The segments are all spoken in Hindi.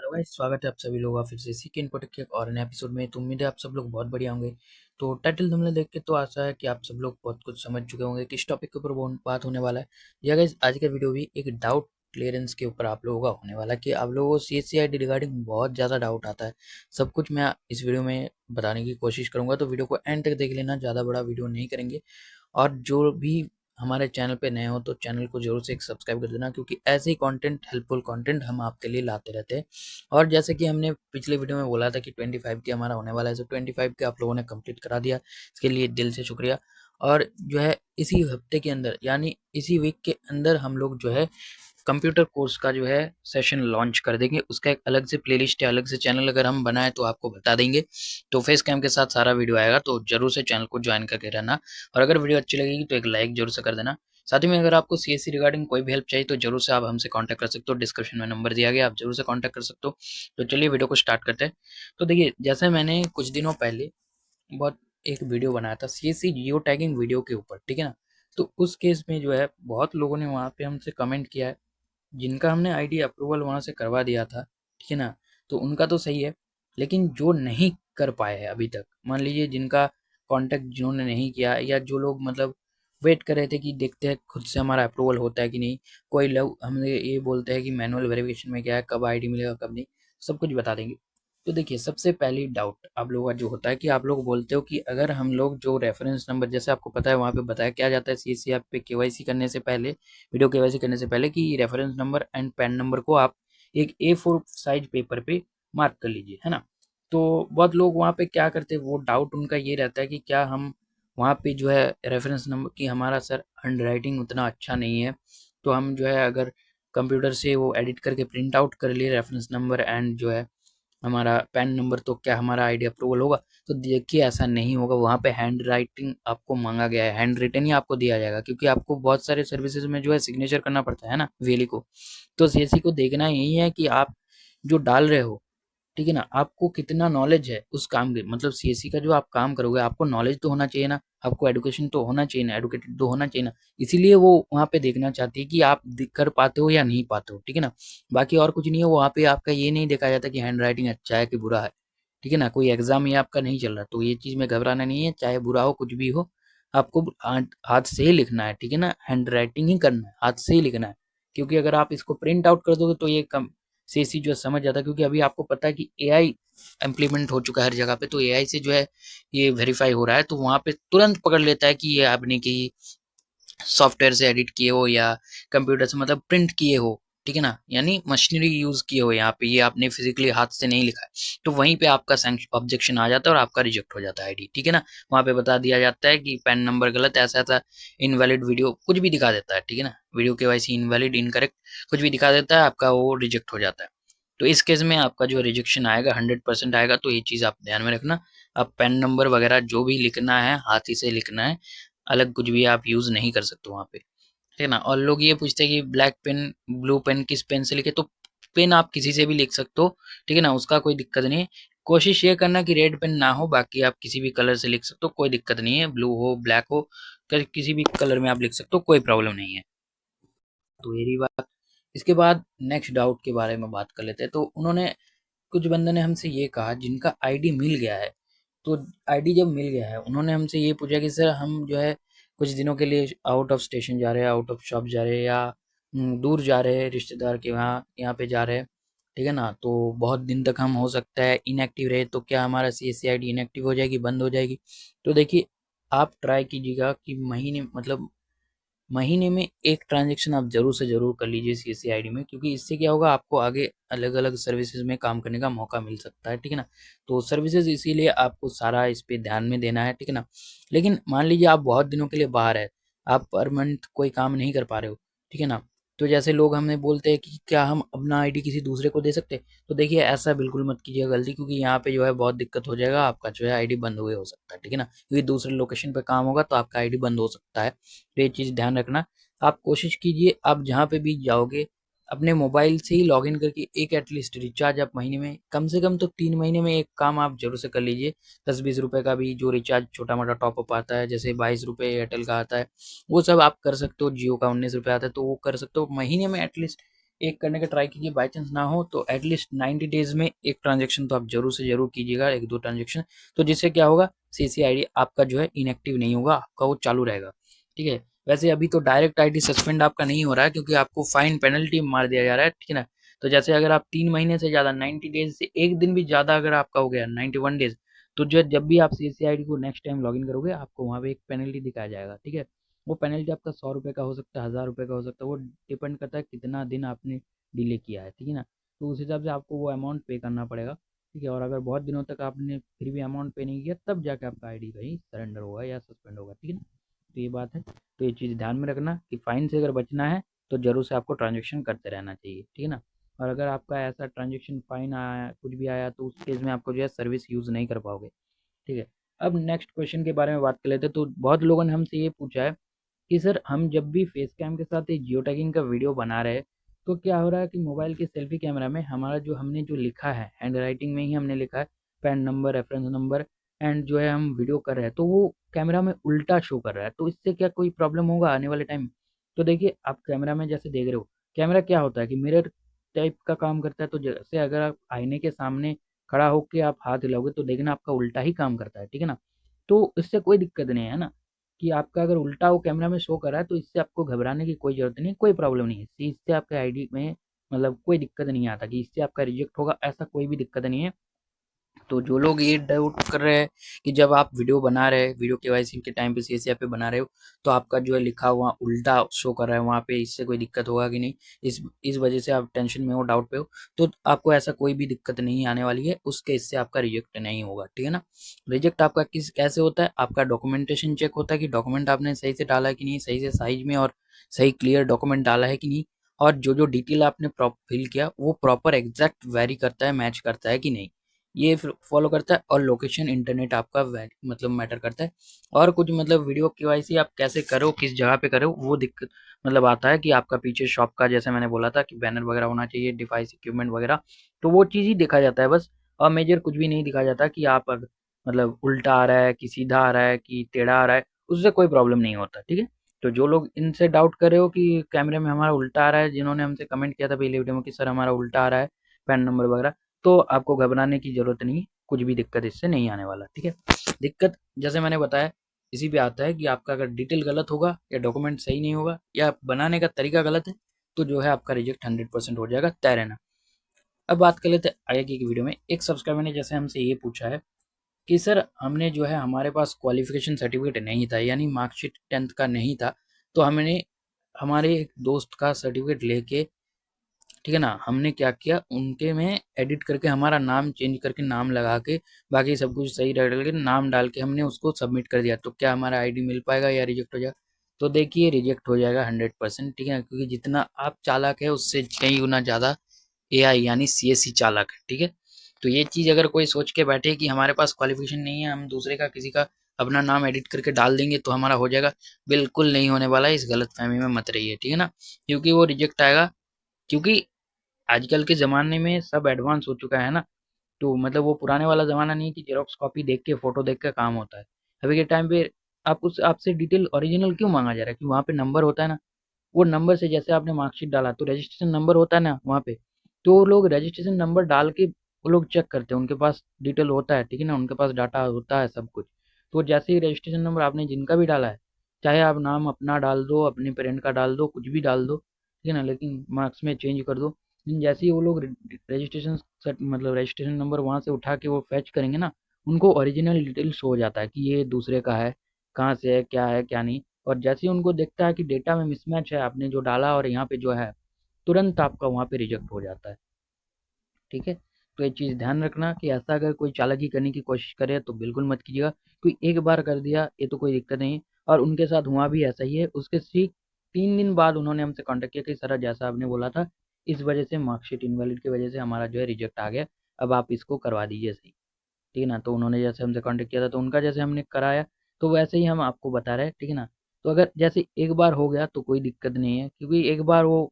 हेलो गाइस, स्वागत है आप सभी लोगों का फिर से सीके इन्फोटेक के एक और नए एपिसोड में। तो उम्मीद है आप सब लोग बहुत बढ़िया होंगे। तो टाइटल तुमने देख के तो आशा है कि आप सब लोग बहुत कुछ समझ चुके होंगे किस टॉपिक के ऊपर बात होने वाला है। या गाइस, आज का वीडियो भी एक डाउट क्लियरेंस के ऊपर आप लोगों का होने वाला है कि आप लोगों को सीएससीआईडी रिगार्डिंग बहुत ज़्यादा डाउट आता है। सब कुछ मैं इस वीडियो में बताने की कोशिश करूंगा, तो वीडियो को एंड तक देख लेना, ज़्यादा बड़ा वीडियो नहीं करेंगे। और जो भी हमारे चैनल पे नए हो तो चैनल को जरूर से एक सब्सक्राइब कर देना, क्योंकि ऐसे ही कंटेंट, हेल्पफुल कंटेंट हम आपके लिए लाते रहते हैं। और जैसे कि हमने पिछले वीडियो में बोला था कि 25 के हमारा होने वाला है, तो 25 के आप लोगों ने कंप्लीट करा दिया, इसके लिए दिल से शुक्रिया। और जो है इसी हफ्ते के अंदर, यानी इसी वीक के अंदर हम लोग जो है कंप्यूटर कोर्स का जो है सेशन लॉन्च कर देंगे। उसका एक अलग से प्लेलिस्ट है, अलग से चैनल अगर हम बनाए तो आपको बता देंगे। तो फेस कैम के साथ सारा वीडियो आएगा, तो जरूर से चैनल को ज्वाइन करके रहना। और अगर वीडियो अच्छी लगेगी तो एक लाइक जरूर से कर देना। साथ ही में अगर आपको सीएससी रिगार्डिंग कोई भी हेल्प चाहिए तो जरूर से आप हमसे कांटेक्ट कर सकते हो। डिस्क्रिप्शन में नंबर दिया गया, आप जरूर से कांटेक्ट कर सकते हो। तो चलिए वीडियो को स्टार्ट करते हैं। तो देखिए, जैसे मैंने कुछ दिनों पहले बहुत एक वीडियो बनाया था सीएससी जियो टैगिंग वीडियो के ऊपर, ठीक है ना। तो उस केस में जो है बहुत लोगों ने वहाँ पे हमसे कमेंट किया है, जिनका हमने आईडी अप्रूवल वहाँ से करवा दिया था, ठीक है ना। तो उनका तो सही है, लेकिन जो नहीं कर पाए हैं अभी तक, मान लीजिए जिनका कांटेक्ट जिन्होंने नहीं किया, या जो लोग मतलब वेट कर रहे थे कि देखते हैं खुद से हमारा अप्रूवल होता है कि नहीं। कोई लोग हमें ये बोलते हैं कि मैनुअल वेरिफिकेशन में क्या है, कब आईडी मिलेगा कब नहीं, सब कुछ बता देंगे। तो देखिए, सबसे पहली डाउट आप लोगों का जो होता है कि आप लोग बोलते हो कि अगर हम लोग जो रेफरेंस नंबर, जैसे आपको पता है वहाँ पे बताया क्या जाता है सीएससी ऐप पे केवाईसी करने से पहले, वीडियो केवाईसी करने से पहले, कि reference number and pan number को आप एक A4 साइज पेपर पे मार्क कर लीजिए, है ना। तो बहुत लोग वहाँ पे क्या करते हैं, वो डाउट उनका ये रहता है कि क्या हम वहाँ पे जो है रेफरेंस नंबर की, हमारा सर हैंड राइटिंग उतना अच्छा नहीं है, तो हम जो है अगर कंप्यूटर से वो एडिट करके प्रिंट आउट कर लिए रेफरेंस नंबर एंड जो है हमारा पैन नंबर, तो क्या हमारा आईडी अप्रूवल होगा। तो देखिए, ऐसा नहीं होगा। वहाँ पे हैंड राइटिंग आपको मांगा गया है, हैंड रिटन ही आपको दिया जाएगा, क्योंकि आपको बहुत सारे सर्विसेज में जो है सिग्नेचर करना पड़ता है ना, वीएलई को। तो सीएससी को देखना यही है कि आप जो डाल रहे हो, ठीक है ना, आपको कितना नॉलेज है उस काम के, मतलब सीएससी का जो आप काम करोगे आपको नॉलेज तो होना चाहिए ना, आपको एडुकेशन तो होना चाहिए ना, एडुकेटेड तो होना चाहिए ना। इसीलिए वो वहाँ पे देखना चाहती है कि आप कर पाते हो या नहीं पाते हो, ठीक है ना। बाकी और कुछ नहीं है, वहाँ पे आपका ये नहीं देखा जाता कि हैंड राइटिंग अच्छा है कि बुरा है, ठीक है ना। कोई एग्जाम ही आपका नहीं चल रहा, तो ये चीज़ में घबराना नहीं है, चाहे बुरा हो कुछ भी हो, आपको हाथ से ही लिखना है, ठीक है ना। हैंड राइटिंग ही करना है, हाथ से ही लिखना है। क्योंकि अगर आप इसको प्रिंट आउट कर दोगे तो ये कम सीएससी जो है समझ जाता है, क्योंकि अभी आपको पता है कि एआई इम्प्लीमेंट हो चुका है हर जगह पे, तो एआई से जो है ये वेरीफाई हो रहा है, तो वहां पे तुरंत पकड़ लेता है कि ये आपने की सॉफ्टवेयर से एडिट किए हो या कंप्यूटर से मतलब प्रिंट किए हो, ठीक है ना, यानी मशीनरी यूज किए हो यहाँ पे, ये आपने फिजिकली हाथ से नहीं लिखा है। तो वहीं पे आपका ऑब्जेक्शन आ जाता है और आपका रिजेक्ट हो जाता है आईडी, ठीक है ना। वहाँ पे बता दिया जाता है कि पैन नंबर गलत, ऐसा ऐसा इनवैलिड वीडियो कुछ भी दिखा देता है, ठीक है ना। वीडियो केवाईसी इनवैलिड, इनकरेक्ट कुछ भी दिखा देता है, आपका वो रिजेक्ट हो जाता है। तो इस केस में आपका जो रिजेक्शन आएगा 100% आएगा, तो ये चीज़ आप ध्यान में रखना। आप पेन नंबर वगैरह जो भी लिखना है हाथ ही से लिखना है, अलग कुछ भी आप यूज़ नहीं कर सकते वहाँ पे, ठीक है ना। और लोग ये पूछते हैं कि ब्लैक पेन, ब्लू पेन किस पेन से लिखे, तो पेन आप किसी से भी लिख सकते हो, ठीक है ना, उसका कोई दिक्कत नहीं है। कोशिश ये करना कि रेड पेन ना हो, बाकी आप किसी भी कलर से लिख सकते हो, कोई दिक्कत नहीं है। ब्लू हो ब्लैक हो, किसी भी कलर में आप लिख सकते हो, कोई प्रॉब्लम नहीं है। तो ये रही बात। इसके बाद नेक्स्ट डाउट के बारे में बात कर लेते हैं। तो उन्होंने, कुछ बंदे ने हमसे ये कहा जिनका आईडी मिल गया है। तो आईडी जब मिल गया है, उन्होंने हमसे ये पूछा कि सर हम जो है कुछ दिनों के लिए आउट ऑफ स्टेशन जा रहे हैं, आउट ऑफ शॉप जा रहे हैं, या दूर जा रहे हैं रिश्तेदार के वहाँ, यहाँ पे जा रहे हैं, ठीक है ना। तो बहुत दिन तक हम हो सकता है इनएक्टिव रहे, तो क्या हमारा सीएससी आईडी इनएक्टिव हो जाएगी, बंद हो जाएगी। तो देखिए, आप ट्राई कीजिएगा कि महीने, मतलब महीने में एक ट्रांजेक्शन आप जरूर से जरूर कर लीजिए सीएससी आईडी में, क्योंकि इससे क्या होगा, आपको आगे अलग अलग सर्विसेज में काम करने का मौका मिल सकता है, ठीक है ना। तो सर्विसेज इसीलिए आपको सारा इस पे ध्यान में देना है, ठीक है ना। लेकिन मान लीजिए आप बहुत दिनों के लिए बाहर है, आप पर मंथ कोई काम नहीं कर पा रहे हो, ठीक है ना। तो जैसे लोग हमें बोलते हैं कि क्या हम अपना आईडी किसी दूसरे को दे सकते हैं, तो देखिए ऐसा बिल्कुल मत कीजिए गलती, क्योंकि यहाँ पे जो है बहुत दिक्कत हो जाएगा, आपका जो है आईडी बंद हुए हो सकता है, ठीक है ना, क्योंकि दूसरे लोकेशन पे काम होगा तो आपका आईडी बंद हो सकता है। तो ये चीज़ ध्यान रखना। आप कोशिश कीजिए, आप जहाँ पे भी जाओगे अपने मोबाइल से ही लॉगिन करके एक एटलीस्ट रिचार्ज आप महीने में कम से कम तो 3 महीने में एक काम आप जरूर से कर लीजिए। 10-20 रुपए का भी जो रिचार्ज छोटा मोटा टॉपअप आता है, जैसे 22 रुपए एयरटेल का आता है, वो सब आप कर सकते हो। जियो का 19 रुपए आता है, तो वो कर सकते हो महीने में एटलीस्ट एक करने का ट्राई कीजिए, बाई चांस ना हो तो एटलीस्ट 90 डेज में एक ट्रांजेक्शन तो आप जरूर से जरूर कीजिएगा, 1-2 ट्रांजेक्शन। तो जिससे क्या होगा, सीसी आईडी आपका जो है इनएक्टिव नहीं होगा, आपका वो चालू रहेगा। ठीक है। वैसे अभी तो डायरेक्ट आईडी सस्पेंड आपका नहीं हो रहा है, क्योंकि आपको फाइन पेनल्टी मार दिया जा रहा है। ठीक है ना। तो जैसे अगर आप 3 महीने से ज्यादा 90 डेज से एक दिन भी ज्यादा अगर आपका हो गया 91 डेज, तो जो जब भी आप सीसी आईडी को नेक्स्ट टाइम लॉगिन करोगे, आपको वहां पे एक पेनल्टी दिखाया जाएगा। ठीक है। वो पेनल्टी आपका 100 रुपये का हो सकता है, 1000 रुपये का हो सकता है, वो डिपेंड करता है कितना दिन आपने डिले किया है। ठीक है ना। तो उस हिसाब से आपको वो अमाउंट पे करना पड़ेगा। ठीक है। और अगर बहुत दिनों तक आपने फिर भी अमाउंट पे नहीं किया, तब जाके आपका आईडी कहीं सरेंडर होगा या सस्पेंड होगा। ठीक है ना। तो ये बात है। तो ये चीज़ ध्यान में रखना कि फाइन से अगर बचना है तो जरूर से आपको ट्रांजेक्शन करते रहना चाहिए। ठीक है ना। और अगर आपका ऐसा ट्रांजेक्शन फाइन आया, कुछ भी आया, तो उस केस में आपको जो है सर्विस यूज़ नहीं कर पाओगे। ठीक है। अब नेक्स्ट क्वेश्चन के बारे में बात कर लेते हैं। तो बहुत लोगों ने हमसे ये पूछा है कि सर, हम जब भी फेस कैम के साथ ये जियो टैगिंग का वीडियो बना रहे हैं, तो क्या हो रहा है कि मोबाइल के सेल्फी कैमरा में हमारा जो हमने जो लिखा है, हैंड राइटिंग में ही हमने लिखा है pan number, reference number, and जो है हम वीडियो कर रहे हैं, तो वो कैमरा में उल्टा शो कर रहा है। तो इससे क्या कोई प्रॉब्लम होगा आने वाले टाइम? तो देखिए, आप कैमरा में जैसे देख रहे हो, कैमरा क्या होता है कि मिरर टाइप का काम करता है। तो जैसे अगर आप आईने के सामने खड़ा होकर आप हाथ हिलाओगे, तो देखना आपका उल्टा ही काम करता है। ठीक है ना। तो इससे कोई दिक्कत नहीं है ना, कि आपका अगर उल्टा वो कैमरा में शो कर रहा है, तो इससे आपको घबराने की कोई जरूरत नहीं, कोई प्रॉब्लम नहीं है। इससे आपके आईडी में मतलब कोई दिक्कत नहीं आता कि इससे आपका रिजेक्ट होगा, ऐसा कोई भी दिक्कत नहीं है। तो जो लोग ये डाउट कर रहे हैं कि जब आप वीडियो बना रहे हैं, वीडियो केवाईसी के टाइम पे सीएससी पे बना रहे हो, तो आपका जो है लिखा हुआ उल्टा शो कर रहा है वहाँ पे, इससे कोई दिक्कत होगा कि नहीं, इस वजह से आप टेंशन में हो, डाउट पे हो, तो आपको ऐसा कोई भी दिक्कत नहीं आने वाली है, उसके इससे आपका रिजेक्ट नहीं होगा। ठीक है ना। रिजेक्ट आपका किस कैसे होता है, आपका डॉक्यूमेंटेशन चेक होता है कि डॉक्यूमेंट आपने सही से डाला है कि नहीं, सही से साइज में और सही क्लियर डॉक्यूमेंट डाला है कि नहीं, और जो जो डिटेल आपने फिल किया वो प्रॉपर एग्जैक्ट वेरी करता है, मैच करता है कि नहीं, ये फॉलो करता है। और लोकेशन इंटरनेट आपका मतलब मैटर करता है। और कुछ मतलब वीडियो केवाईसी आप कैसे करो, किस जगह पे करो, वो दिक्कत मतलब आता है कि आपका पीछे शॉप का, जैसे मैंने बोला था कि बैनर वगैरह होना चाहिए, डिवाइस इक्विपमेंट वगैरह, तो वो चीज़ ही देखा जाता है बस। और मेजर कुछ भी नहीं दिखा जाता कि आप मतलब उल्टा आ रहा है कि सीधा आ रहा है कि टेढ़ा आ रहा है, उससे कोई प्रॉब्लम नहीं होता। ठीक है। तो जो लोग इनसे डाउट कर रहे हो कि कैमरे में हमारा उल्टा आ रहा है, जिन्होंने हमसे कमेंट किया था पहले वीडियो में कि सर हमारा उल्टा आ रहा है पैन नंबर वगैरह, तो आपको घबराने की ज़रूरत नहीं है, कुछ भी दिक्कत इससे नहीं आने वाला। ठीक है। दिक्कत जैसे मैंने बताया इसी पे आता है कि आपका अगर डिटेल गलत होगा या डॉक्यूमेंट सही नहीं होगा या बनाने का तरीका गलत है, तो जो है आपका रिजेक्ट 100% हो जाएगा, तय रहना। अब बात कर लेते हैं आगे की वीडियो में। एक सब्सक्राइबर ने जैसे हमसे ये पूछा है कि सर, हमने जो है हमारे पास क्वालिफिकेशन सर्टिफिकेट नहीं था, यानी मार्कशीट 10th का नहीं था, तो हमने हमारे एक दोस्त का सर्टिफिकेट लेके, ठीक है ना, हमने क्या किया, उनके में एडिट करके हमारा नाम चेंज करके, नाम लगा के, बाकी सब कुछ सही डाल के, नाम डाल के हमने उसको सबमिट कर दिया, तो क्या हमारा आईडी मिल पाएगा या रिजेक्ट हो जाएगा? तो देखिए, रिजेक्ट हो जाएगा 100%। ठीक है। क्योंकि जितना आप चालाक है, उससे कई गुना ज़्यादा एआई यानी सीएससी चालाक है। ठीक है। तो ये चीज़ अगर कोई सोच के बैठे कि हमारे पास क्वालिफिकेशन नहीं है, हम दूसरे का किसी का अपना नाम एडिट करके डाल देंगे तो हमारा हो जाएगा, बिल्कुल नहीं होने वाला है। इस गलत फहमी में मत रहिए। ठीक है ना। क्योंकि वो रिजेक्ट आएगा, क्योंकि आजकल के ज़माने में सब एडवांस हो चुका है ना। तो मतलब वो पुराने वाला ज़माना नहीं कि जेरॉक्स कॉपी देख के, फ़ोटो देख के काम होता है। अभी के टाइम पे आप उस आपसे डिटेल ओरिजिनल क्यों मांगा जा रहा है? कि वहाँ पे नंबर होता है ना, वो नंबर से, जैसे आपने मार्कशीट डाला तो रजिस्ट्रेशन नंबर होता है ना वहाँ पे, तो वो लोग रजिस्ट्रेशन नंबर डाल के वो लोग चेक करते हैं, उनके पास डिटेल होता है। ठीक है ना। उनके पास डाटा होता है सब कुछ। तो जैसे ही रजिस्ट्रेशन नंबर आपने जिनका भी डाला है, चाहे आप नाम अपना डाल दो, अपने पेरेंट का डाल दो, कुछ भी डाल दो, ठीक है ना, लेकिन मार्क्स में चेंज कर दो, लेकिन जैसे ही वो लोग रजिस्ट्रेशन मतलब रजिस्ट्रेशन नंबर वहाँ से उठा के वो फैच करेंगे ना, उनको ओरिजिनल डिटेल शो हो जाता है कि ये दूसरे का है, कहाँ से है, क्या नहीं। और जैसे ही उनको देखता है कि डेटा में मिसमैच है, आपने जो डाला और यहाँ पे जो है, तुरंत आपका वहाँ पे रिजेक्ट हो जाता है। ठीक है। तो ये चीज़ ध्यान रखना कि ऐसा अगर कोई चालाकी करने की कोशिश करे तो बिल्कुल मत कीजिएगा, क्योंकि एक बार कर दिया ये तो कोई दिक्कत नहीं है। और उनके साथ हुआ भी ऐसा ही है। उसके ठीक 3 दिन बाद उन्होंने हमसे कांटेक्ट किया कि सर, जैसा आपने बोला था, इस वजह से मार्कशीट इनवैलिड की वजह से हमारा जो है रिजेक्ट आ गया, अब आप इसको करवा दीजिए सही। ठीक है ना। तो उन्होंने जैसे हमसे कांटेक्ट किया था, तो उनका जैसे हमने कराया, तो वैसे ही हम आपको बता रहे हैं। ठीक है ना। तो अगर जैसे एक बार हो गया तो कोई दिक्कत नहीं है, क्योंकि एक बार वो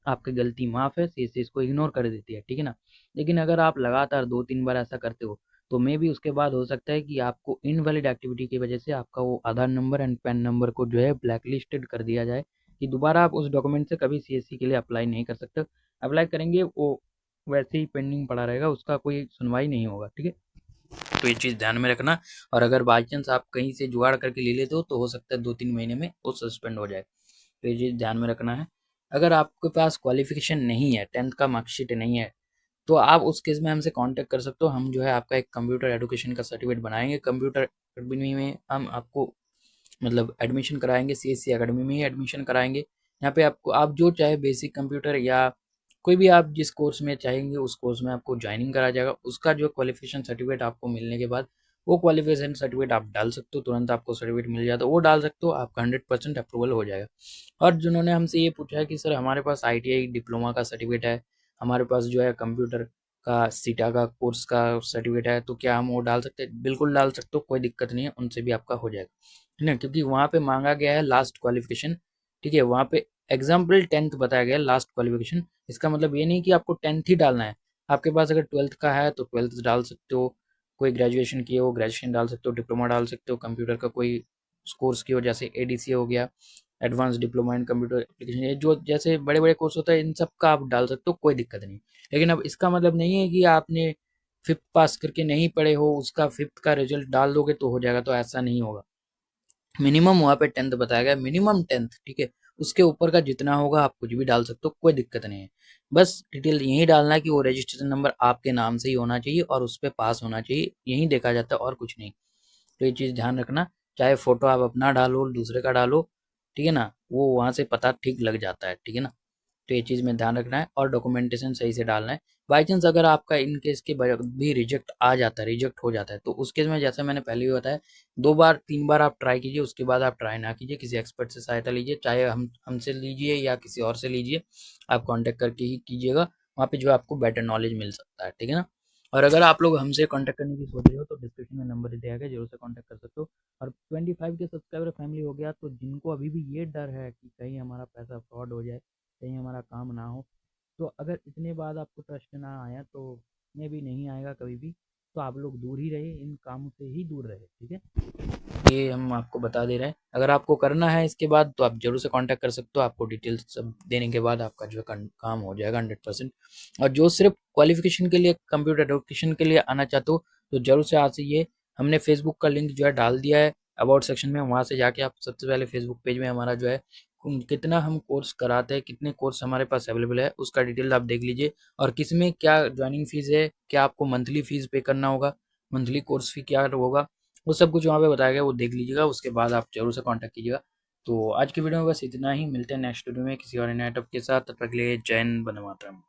आपकी गलती माफ़ है, सीएससी इसको इग्नोर कर देती है। ठीक है ना। लेकिन अगर आप लगातार 2-3 बार ऐसा करते हो, तो मे भी उसके बाद हो सकता है कि आपको इनवैलिड एक्टिविटी की वजह से आपका वो आधार नंबर एंड पैन नंबर को जो है ब्लैक लिस्टेड कर दिया जाए, कि दोबारा आप उस डॉक्यूमेंट से कभी सीएससी के लिए अप्लाई नहीं कर सकते। अप्लाई करेंगे वो वैसे ही पेंडिंग पड़ा रहेगा, उसका कोई सुनवाई नहीं होगा, ठीक है। तो ये चीज़ ध्यान में रखना। और अगर बाई चांस आप कहीं से जुगाड़ करके ले लेते हो तो हो सकता है 2-3 महीने में वो सस्पेंड हो जाए। तो ये चीज़ ध्यान में रखना है। अगर आपके पास क्वालिफिकेशन नहीं है, 10th का मार्कशीट नहीं है, तो आप उस केस में हमसे कांटेक्ट कर सकते हो। हम जो है आपका एक कंप्यूटर एजुकेशन का सर्टिफिकेट बनाएंगे। कंप्यूटर अकेडमी में हम आपको मतलब एडमिशन कराएंगे, सीएससी अकेडमी में ही एडमिशन कराएंगे। यहाँ पे आपको आप जो चाहे बेसिक कंप्यूटर या कोई भी आप जिस कोर्स में चाहेंगे उस कोर्स में आपको ज्वाइनिंग कराया जाएगा। उसका जो क्वालिफिकेशन सर्टिफिकेट आपको मिलने के बाद वो क्वालिफिकेशन सर्टिफिकेट आप डाल सकते हो, तुरंत आपको सर्टिफिकेट मिल जाता है, वो डाल सकते हो, आपका 100% अप्रूवल हो जाएगा। और जिन्होंने हमसे ये पूछा है कि सर हमारे पास आईटीआई डिप्लोमा का सर्टिफिकेट है, हमारे पास जो है कंप्यूटर का सीटा का कोर्स का सर्टिफिकेट है, तो क्या हम वो डाल सकते हैं? बिल्कुल डाल सकते हो, कोई दिक्कत नहीं है, उनसे भी आपका हो जाएगा, है ना। क्योंकि वहाँ पे मांगा गया है लास्ट क्वालिफिकेशन, ठीक है। वहाँ पे एग्जाम्पल 10th बताया गया है लास्ट क्वालिफिकेशन। इसका मतलब ये नहीं कि आपको 10th ही डालना है। आपके पास अगर 12th का है तो 12th डाल सकते हो, कोई ग्रेजुएशन किए हो ग्रेजुएशन डाल सकते हो, डिप्लोमा डाल सकते हो, कंप्यूटर का कोई कोर्स की हो जैसे एडीसी हो गया, advance diploma in computer application, ये जो जैसे बड़े बड़े कोर्स होता है इन सब का आप डाल सकते हो, कोई दिक्कत नहीं। लेकिन अब इसका मतलब नहीं है कि आपने फिफ्थ पास करके नहीं पढ़े हो उसका फिफ्थ का रिजल्ट डाल दोगे तो हो जाएगा, तो ऐसा नहीं होगा। मिनिमम वहाँ पे 10th बताया गया, मिनिमम 10th, ठीक है। उसके ऊपर का जितना होगा आप कुछ भी डाल सकते हो, कोई दिक्कत नहीं है। बस डिटेल यही डालना है कि वो रजिस्ट्रेशन नंबर आपके नाम से ही होना चाहिए और उस पर पास होना चाहिए, यही देखा जाता है और कुछ नहीं। तो ये चीज़ ध्यान रखना। चाहे फोटो आप अपना डालो दूसरे का डालो, ठीक है ना, वो वहाँ से पता ठीक लग जाता है, ठीक है ना। तो ये चीज़ में ध्यान रखना है और डॉक्यूमेंटेशन सही से डालना है। बाई चांस अगर आपका इन केस के भी रिजेक्ट आ जाता है, रिजेक्ट हो जाता है, तो उस केस में जैसे मैंने पहले भी बताया 2 बार 3 बार आप ट्राई कीजिए, उसके बाद आप ट्राई ना कीजिए, किसी एक्सपर्ट से सहायता लीजिए, चाहे हमसे लीजिए या किसी और से लीजिए, आप कॉन्टेक्ट करके ही कीजिएगा। वहाँ पे जो है आपको बेटर नॉलेज मिल सकता है, ठीक है ना। और अगर आप लोग हमसे कांटेक्ट करने की सोच रहे हो तो डिस्क्रिप्शन में नंबर दिया गया, जरूर से कांटेक्ट कर सकते हो। और 25 के सब्सक्राइबर फैमिली हो गया तो जिनको अभी भी ये डर है कि कहीं हमारा पैसा फ्रॉड हो जाए, कहीं हमारा काम ना हो, तो अगर इतने बाद आपको ट्रस्ट ना आया तो मैं भी नहीं आएगा कभी भी। तो आप लोग दूर ही रहे, इन कामों से ही दूर रहे, ठीक है। ये हम आपको बता दे रहे हैं। अगर आपको करना है इसके बाद तो आप जरूर से कांटेक्ट कर सकते हो, आपको डिटेल्स सब देने के बाद आपका जो है काम हो जाएगा 100%। और जो सिर्फ क्वालिफिकेशन के लिए कंप्यूटर एजुकेशन के लिए आना चाहते हो तो जरूर से आ जाइए। हमने फेसबुक का लिंक जो है डाल दिया है अबाउट सेक्शन में, वहाँ से जाके आप सबसे पहले फेसबुक पेज में हमारा जो है कितना हम कोर्स कराते हैं, कितने कोर्स हमारे पास अवेलेबल है उसका डिटेल आप देख लीजिए। और किस में क्या ज्वाइनिंग फीस है, क्या आपको मंथली फीस पे करना होगा, मंथली कोर्स फी क्या होगा, वो सब कुछ वहाँ पे बताया गया, वो देख लीजिएगा। उसके बाद आप जरूर से कांटेक्ट कीजिएगा। तो आज की वीडियो में बस इतना ही, मिलते हैं नेक्स्ट वीडियो में किसी और नए टॉपिक के साथ। तब तक के लिए जय हिंद, वंदे मातरम।